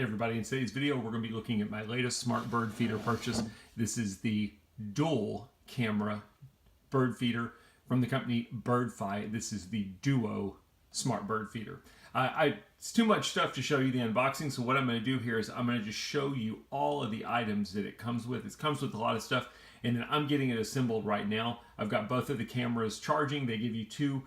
Hey everybody, in today's video we're going to be looking at my latest smart bird feeder purchase. This is the dual camera bird feeder from the company BirdFi. This is the Duo smart bird feeder. It's too much stuff to show you the unboxing, so what I'm going to do here is I'm going to just show you all of the items that it comes with. It comes with a lot of stuff, and then I'm getting it assembled right now. I've got both of the cameras charging. They give you two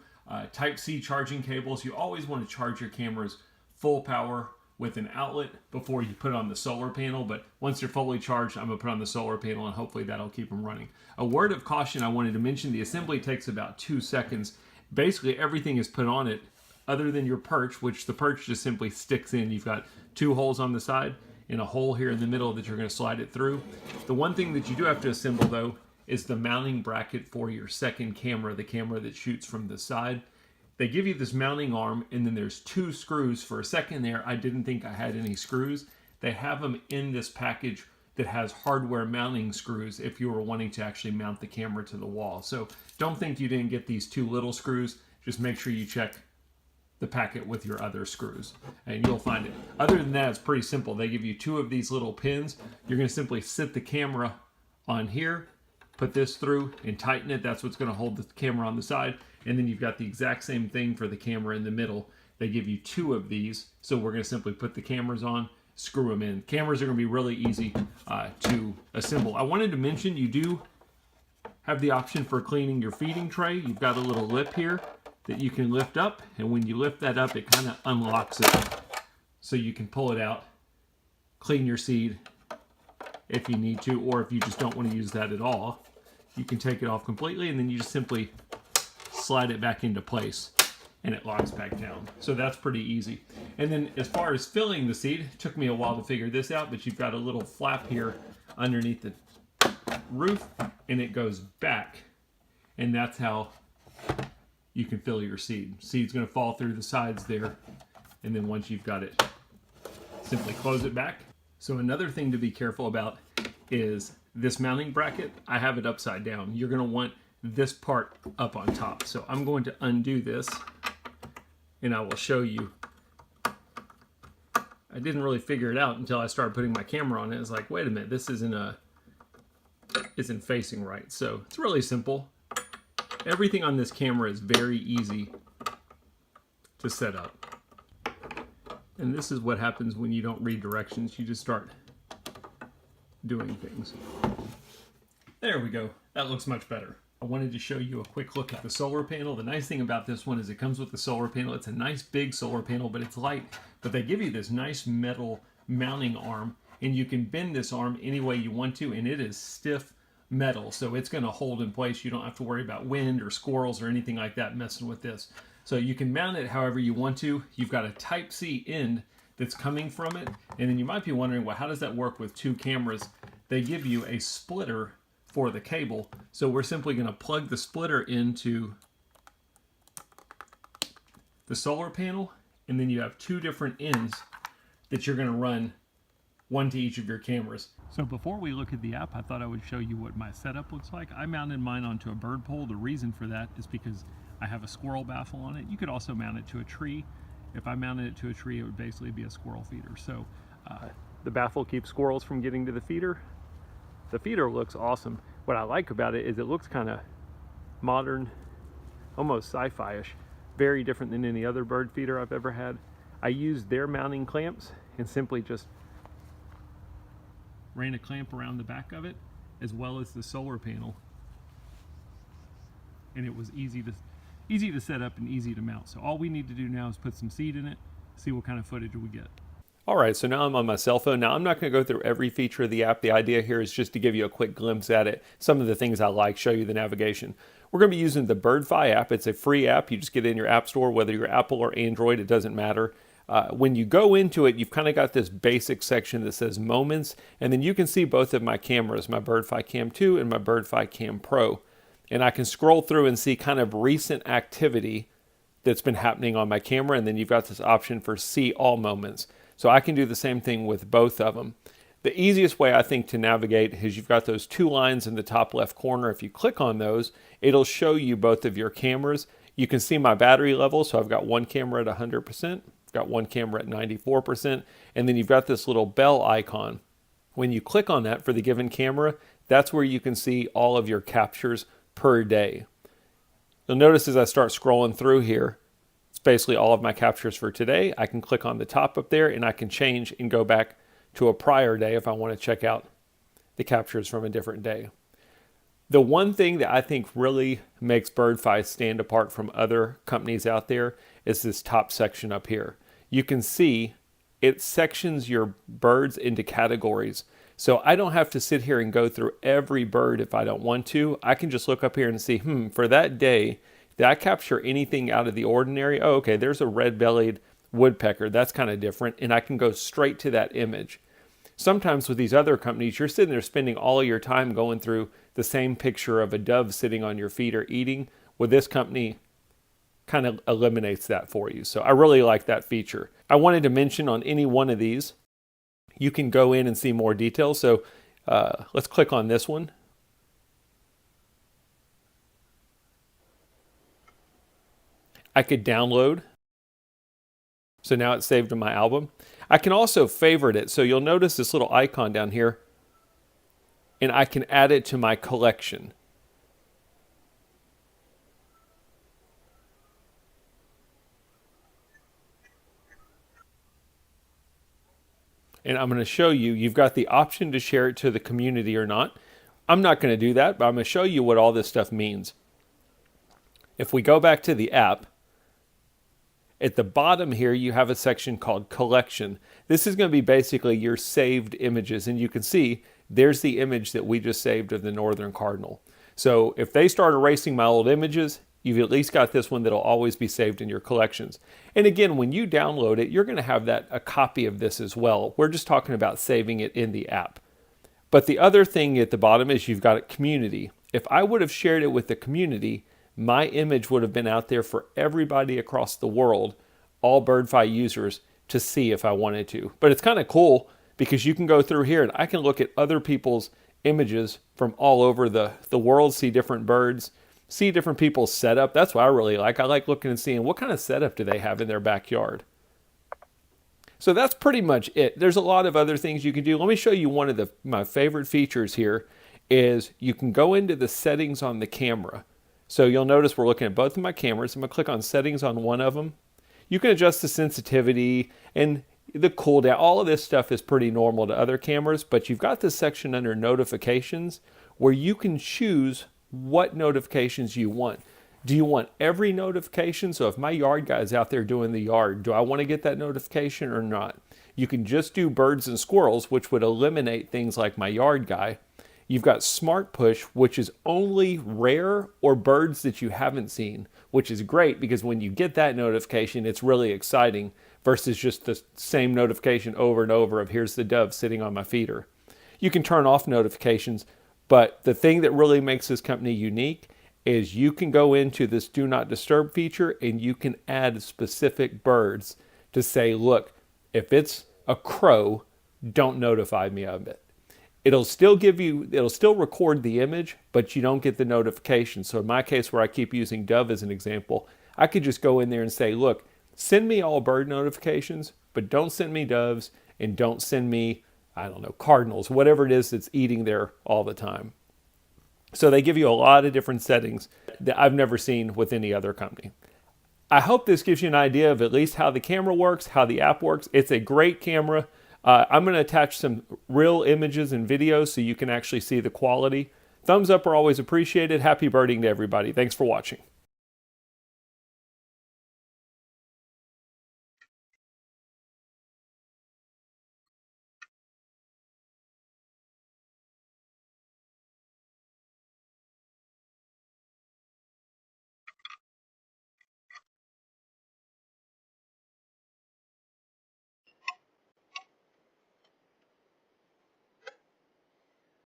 Type-C charging cables. You always want to charge your cameras full power with an outlet before you put on the solar panel, but once they're fully charged, I'm going to put on the solar panel and hopefully that'll keep them running. A word of caution I wanted to mention, the assembly takes about 2 seconds. Basically everything is put on it other than your perch, which the perch just simply sticks in. You've got 2 holes on the side and a hole here in the middle that you're going to slide it through. The one thing that you do have to assemble though is the mounting bracket for your second camera, the camera that shoots from the side. They give you this mounting arm, and then there's 2 screws. For a second there, I didn't think I had any screws. They have them in this package that has hardware mounting screws if you were wanting to actually mount the camera to the wall. So don't think you didn't get these 2 little screws. Just make sure you check the packet with your other screws, and you'll find it. Other than that, it's pretty simple. They give you 2 of these little pins. You're going to simply sit the camera on here, put this through, and tighten it. That's what's going to hold the camera on the side. And then you've got the exact same thing for the camera in the middle. They give you 2 of these, so we're going to simply put the cameras on, screw them in. Cameras are going to be really easy to assemble. I wanted to mention you do have the option for cleaning your feeding tray. You've got a little lip here that you can lift up, and when you lift that up, it kind of unlocks it, so you can pull it out, clean your seed if you need to, or if you just don't want to use that at all, you can take it off completely, and then you just simply slide it back into place and it locks back down. So that's pretty easy. And then as far as filling the seed, it took me a while to figure this out, but you've got a little flap here underneath the roof and it goes back, and that's how you can fill your seed. Seed's going to fall through the sides there, and then once you've got it, simply close it back. So another thing to be careful about is this mounting bracket. I have it upside down. You're going to want this part up on top. So I'm going to undo this and I will show you. I didn't really figure it out until I started putting my camera on it. It's like, wait a minute, this isn't facing right. So it's really simple. Everything on this camera is very easy to set up. And this is what happens when you don't read directions. You just start doing things. There we go. That looks much better. I wanted to show you a quick look at the solar panel. The nice thing about this one is it comes with the solar panel. It's a nice big solar panel, but it's light. But they give you this nice metal mounting arm, and you can bend this arm any way you want to, and it is stiff metal, so it's going to hold in place. You don't have to worry about wind or squirrels or anything like that messing with this. So you can mount it however you want to. You've got a Type-C end that's coming from it, and then you might be wondering, well, how does that work with 2 cameras? They give you a splitter for the cable, so we're simply going to plug the splitter into the solar panel, and then you have 2 different ends that you're going to run, one to each of your cameras. So before we look at the app, I thought I would show you what my setup looks like. I mounted mine onto a bird pole. The reason for that is because I have a squirrel baffle on it. You could also mount it to a tree. If I mounted it to a tree, it would basically be a squirrel feeder. So the baffle keeps squirrels from getting to the feeder. The feeder looks awesome. What I like about it is it looks kind of modern, almost sci-fi-ish. Very different than any other bird feeder I've ever had. I used their mounting clamps and simply just ran a clamp around the back of it, as well as the solar panel. And it was easy to set up and easy to mount. So all we need to do now is put some seed in it, see what kind of footage we get. All right, so now I'm on my cell phone. Now I'm not going to go through every feature of the app. The idea here is just to give you a quick glimpse at it, some of the things I like, show you the navigation. We're going to be using the BirdFi app. It's a free app. You just get it in your app store, whether you're Apple or Android, it doesn't matter. When you go into it, you've kind of got this basic section that says Moments, and then you can see both of my cameras, my BirdFi Cam 2 and my BirdFi Cam Pro. And I can scroll through and see kind of recent activity that's been happening on my camera, and then you've got this option for See All Moments. So I can do the same thing with both of them. The easiest way I think to navigate is you've got those 2 lines in the top left corner. If you click on those, it'll show you both of your cameras. You can see my battery level, so I've got one camera at 100%. got one camera at 94%, and then you've got this little bell icon. When you click on that for the given camera, that's where you can see all of your captures per day. You'll notice as I start scrolling through here, it's basically all of my captures for today. I can click on the top up there and I can change and go back to a prior day if I want to check out the captures from a different day. The one thing that I think really makes BirdFi stand apart from other companies out there is this top section up here. You can see it sections your birds into categories. So I don't have to sit here and go through every bird if I don't want to. I can just look up here and see, for that day, did I capture anything out of the ordinary? Oh, okay, there's a red-bellied woodpecker. That's kind of different. And I can go straight to that image. Sometimes with these other companies, you're sitting there spending all of your time going through the same picture of a dove sitting on your feeder eating. Well, this company kind of eliminates that for you. So I really like that feature. I wanted to mention on any one of these, you can go in and see more details. So let's click on this one. I could download. So now it's saved in my album. I can also favorite it. So you'll notice this little icon down here, and I can add it to my collection. And I'm going to show you, you've got the option to share it to the community or not. I'm not going to do that, but I'm going to show you what all this stuff means. If we go back to the app, at the bottom here, you have a section called Collection. This is going to be basically your saved images. And you can see there's the image that we just saved of the northern cardinal. So if they start erasing my old images, you've at least got this one that'll always be saved in your collections. And again, when you download it, you're going to have a copy of this as well. We're just talking about saving it in the app. But the other thing at the bottom is you've got a community. If I would have shared it with the community, my image would have been out there for everybody across the world, all BirdFi users, to see if I wanted to. But it's kind of cool because you can go through here and I can look at other people's images from all over the world, see different birds, see different people's setup. That's what I really like. I like looking and seeing what kind of setup do they have in their backyard. So that's pretty much it. There's a lot of other things you can do. Let me show you one of my favorite features here is you can go into the settings on the camera. So you'll notice we're looking at both of my cameras. I'm going to click on settings on one of them. You can adjust the sensitivity and the cooldown. All of this stuff is pretty normal to other cameras, but you've got this section under notifications where you can choose what notifications you want. Do you want every notification? So if my yard guy is out there doing the yard, do I want to get that notification or not? You can just do birds and squirrels, which would eliminate things like my yard guy. You've got Smart Push, which is only rare or birds that you haven't seen, which is great because when you get that notification, it's really exciting versus just the same notification over and over of here's the dove sitting on my feeder. You can turn off notifications, but the thing that really makes this company unique is you can go into this Do Not Disturb feature and you can add specific birds to say, look, if it's a crow, don't notify me of it. It'll still record the image, but you don't get the notification. So in my case, where I keep using dove as an example, I could just go in there and say, look, send me all bird notifications, but don't send me doves and don't send me, I don't know, cardinals, whatever it is that's eating there all the time. So they give you a lot of different settings that I've never seen with any other company. I hope this gives you an idea of at least how the camera works, how the app works. It's a great camera. I'm going to attach some real images and videos so you can actually see the quality. Thumbs up are always appreciated. Happy birding to everybody. Thanks for watching.